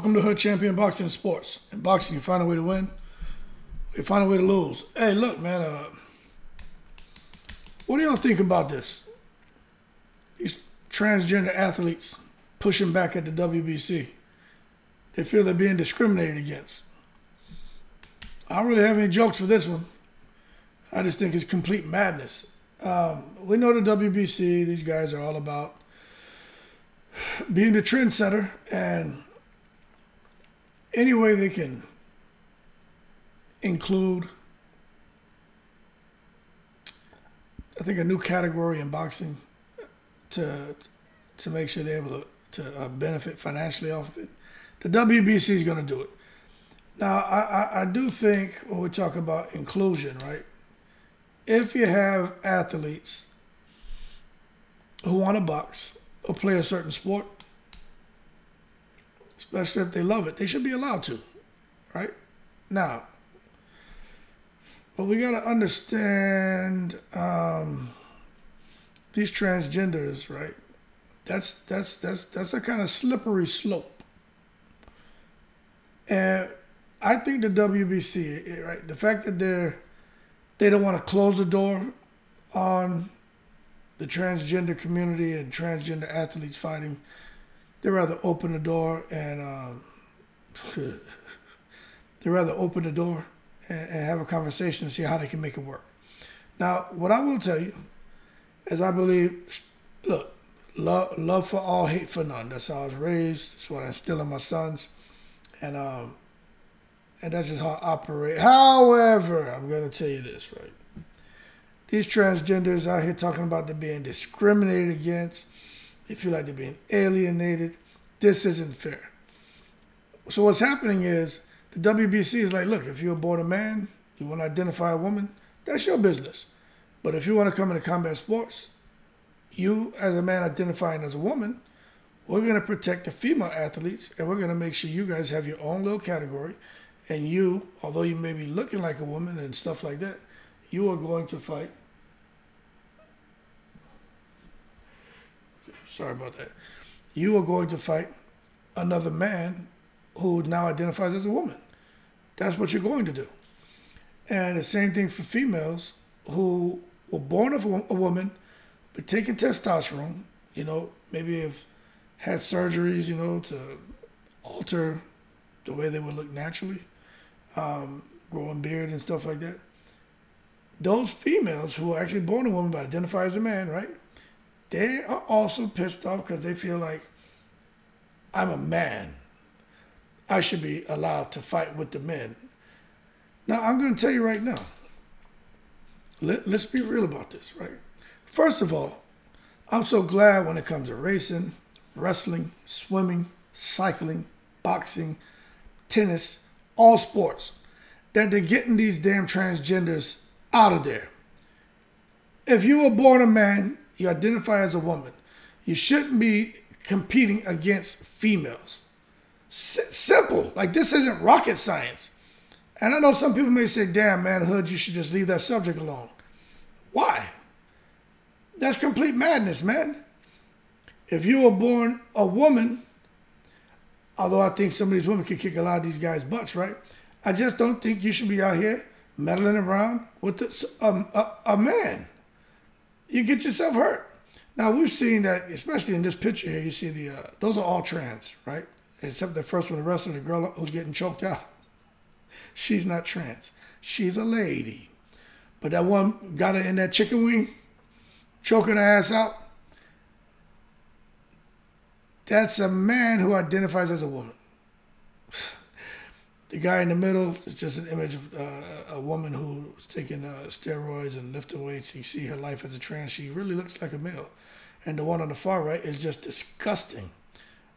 Welcome to Hood Champion Boxing Sports. In boxing, you find a way to win, you find a way to lose. Hey, look, man, what do y'all think about this? These transgender athletes pushing back at the WBC. They feel they're being discriminated against. I don't really have any jokes for this one. I just think it's complete madness. We know the WBC, these guys are all about being the trendsetter, and any way they can include, I think, a new category in boxing to make sure they're able to benefit financially off of it. The WBC is going to do it. Now, I do think when we talk about inclusion, right, if you have athletes who want to box or play a certain sport, especially if they love it, they should be allowed to, right? Now, but we got to understand these transgenders, right? That's a kind of slippery slope. And I think the WBC, right, the fact that they don't want to close the door on the transgender community and transgender athletes fighting, they rather open the door and have a conversation and see how they can make it work. Now, what I will tell you is I believe, look, love for all, hate for none. That's how I was raised. That's what I instill in my sons, and that's just how I operate. However, I'm going to tell you this, right? These transgenders out here talking about they're being discriminated against. They feel like they're being alienated. This isn't fair. So what's happening is the WBC is like, look, if you're born a man, you want to identify a woman, that's your business. But if you want to come into combat sports, you as a man identifying as a woman, we're going to protect the female athletes, and we're going to make sure you guys have your own little category. And you, although you may be looking like a woman and stuff like that, you are going to fight. Sorry about that. You are going to fight another man who now identifies as a woman. That's what you're going to do. And the same thing for females who were born of a woman, but taking testosterone, maybe have had surgeries, to alter the way they would look naturally, growing beard and stuff like that. Those females who are actually born a woman but identify as a man, right? They are also pissed off because they feel like, I'm a man. I should be allowed to fight with the men. Now, I'm going to tell you right now, let's be real about this, right? First of all, I'm so glad when it comes to racing, wrestling, swimming, cycling, boxing, tennis, all sports, that they're getting these damn transgenders out of there. If you were born a man, you identify as a woman, you shouldn't be competing against females. Simple. Like, this isn't rocket science. And I know some people may say, damn, man, Hood, you should just leave that subject alone. Why? That's complete madness, man. If you were born a woman, although I think some of these women can kick a lot of these guys' butts, right? I just don't think you should be out here meddling around with a man. You get yourself hurt. Now, we've seen that, especially in this picture here, you see those are all trans, right? Except the first one, the wrestler, the girl who's getting choked out. She's not trans. She's a lady. But that one got her in that chicken wing, choking her ass out. That's a man who identifies as a woman. The guy in the middle is just an image of a woman who's taking steroids and lifting weights. You see her life as a trans. She really looks like a male. And the one on the far right is just disgusting.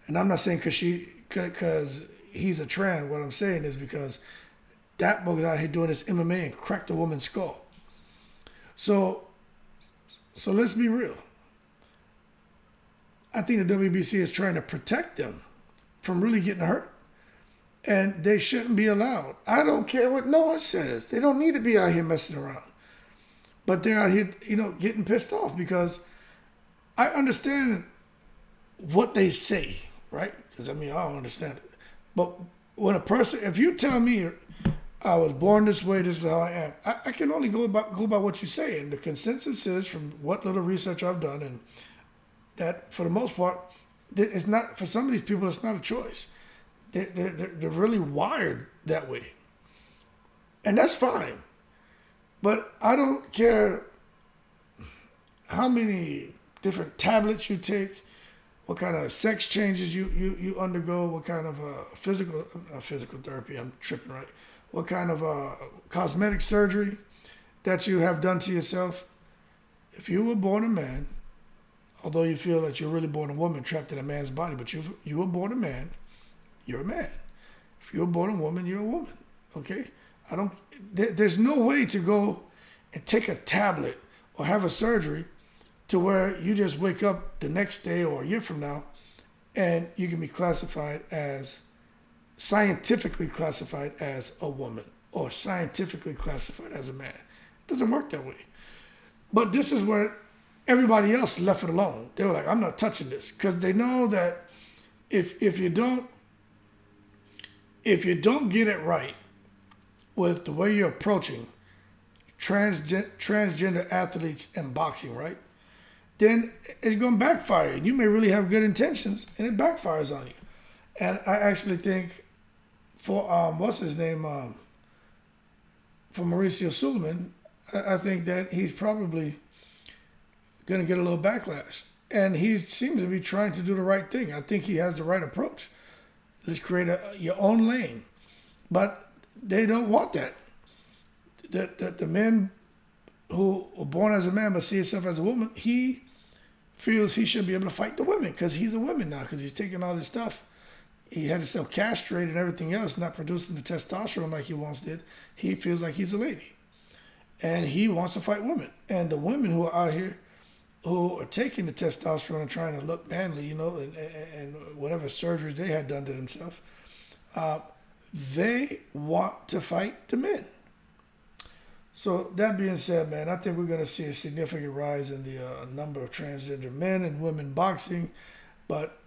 And I'm not saying because he's a trans. What I'm saying is because that boy out here doing this MMA and cracked a woman's skull. So let's be real. I think the WBC is trying to protect them from really getting hurt. And they shouldn't be allowed. I don't care what no one says. They don't need to be out here messing around. But they're out here, getting pissed off because I understand what they say, right? Because, I don't understand it. But when a person, if you tell me I was born this way, this is how I am, I can only go by what you say. And the consensus is, from what little research I've done, and that for the most part, it's not, for some of these people, it's not a choice. They're really wired that way. And that's fine. But I don't care how many different tablets you take, what kind of sex changes you undergo, what kind of physical therapy, I'm tripping, right? What kind of cosmetic surgery that you have done to yourself. If you were born a man, although you feel that you're really born a woman trapped in a man's body, but you were born a man, you're a man. If you were born a woman, you're a woman, okay? There's no way to go and take a tablet or have a surgery to where you just wake up the next day or a year from now and you can be scientifically classified as a woman or scientifically classified as a man. It doesn't work that way. But this is where everybody else left it alone. They were like, I'm not touching this, because they know that if you don't get it right with the way you're approaching transgender athletes in boxing, right, then it's going to backfire. And you may really have good intentions, and it backfires on you. And I actually think for, what's his name, for Mauricio Suleiman, I think that he's probably going to get a little backlash. And he seems to be trying to do the right thing. I think he has the right approach. Let's create your own lane. But they don't want that. The men who were born as a man but see himself as a woman, he feels he should be able to fight the women because he's a woman now, because he's taking all this stuff. He had himself castrated and everything else, not producing the testosterone like he once did. He feels like he's a lady. And he wants to fight women. And the women who are out here who are taking the testosterone and trying to look manly, and whatever surgeries they had done to themselves, they want to fight the men. So that being said, man, I think we're going to see a significant rise in the number of transgender men and women boxing, but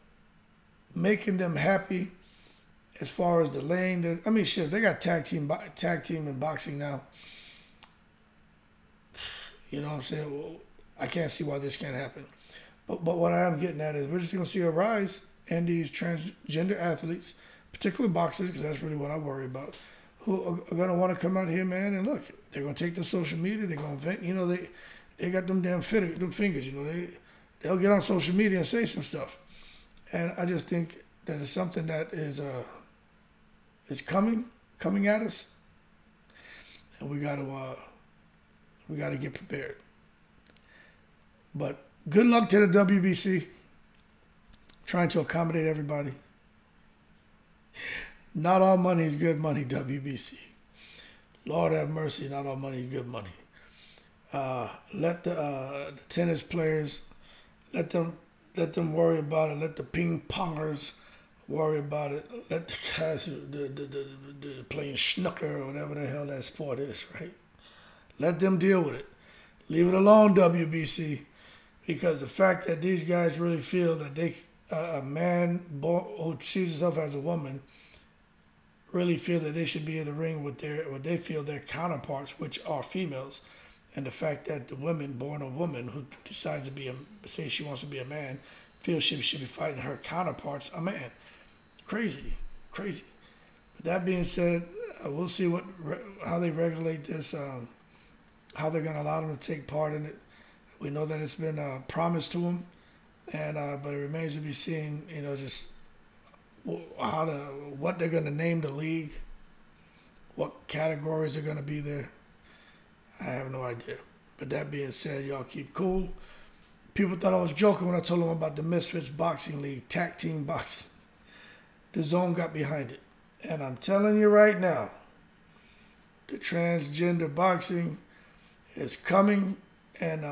making them happy as far as the lane. I mean, shit, they got tag team in boxing now. You know what I'm saying? Well, I can't see why this can't happen. But what I am getting at is we're just going to see a rise in these transgender athletes, particularly boxers, because that's really what I worry about, who are going to want to come out here, man, and look, they're going to take to social media, they're going to vent, they got them damn fingers, they'll get on social media and say some stuff. And I just think that it's something that is coming at us, and we got to get prepared. But good luck to the WBC, trying to accommodate everybody. Not all money is good money, WBC. Lord have mercy, not all money is good money. Let the tennis players, let them worry about it. Let the ping pongers worry about it. Let the guys the playing snooker or whatever the hell that sport is, right? Let them deal with it. Leave it alone, WBC, because the fact that these guys really feel that a man born, who sees himself as a woman, really feel that they should be in the ring with what they feel their counterparts, which are females, and the fact that the woman born a woman who decides to say she wants to be a man, feels she should be fighting her counterparts, a man. Crazy. But that being said, we'll see how they regulate this, how they're going to allow them to take part in it. We know that it's been promised to them, and but it remains to be seen, just what they're going to name the league, what categories are going to be there. I have no idea. But that being said, y'all keep cool. People thought I was joking when I told them about the Misfits Boxing League, tag team boxing. The Zone got behind it. And I'm telling you right now, the transgender boxing is coming. And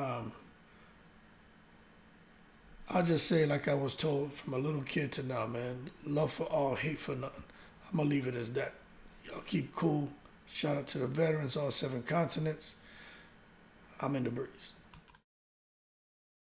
I'll just say, like I was told from a little kid to now, man, love for all, hate for nothing. I'm going to leave it as that. Y'all keep cool. Shout out to the veterans, all 7 continents. I'm in the breeze.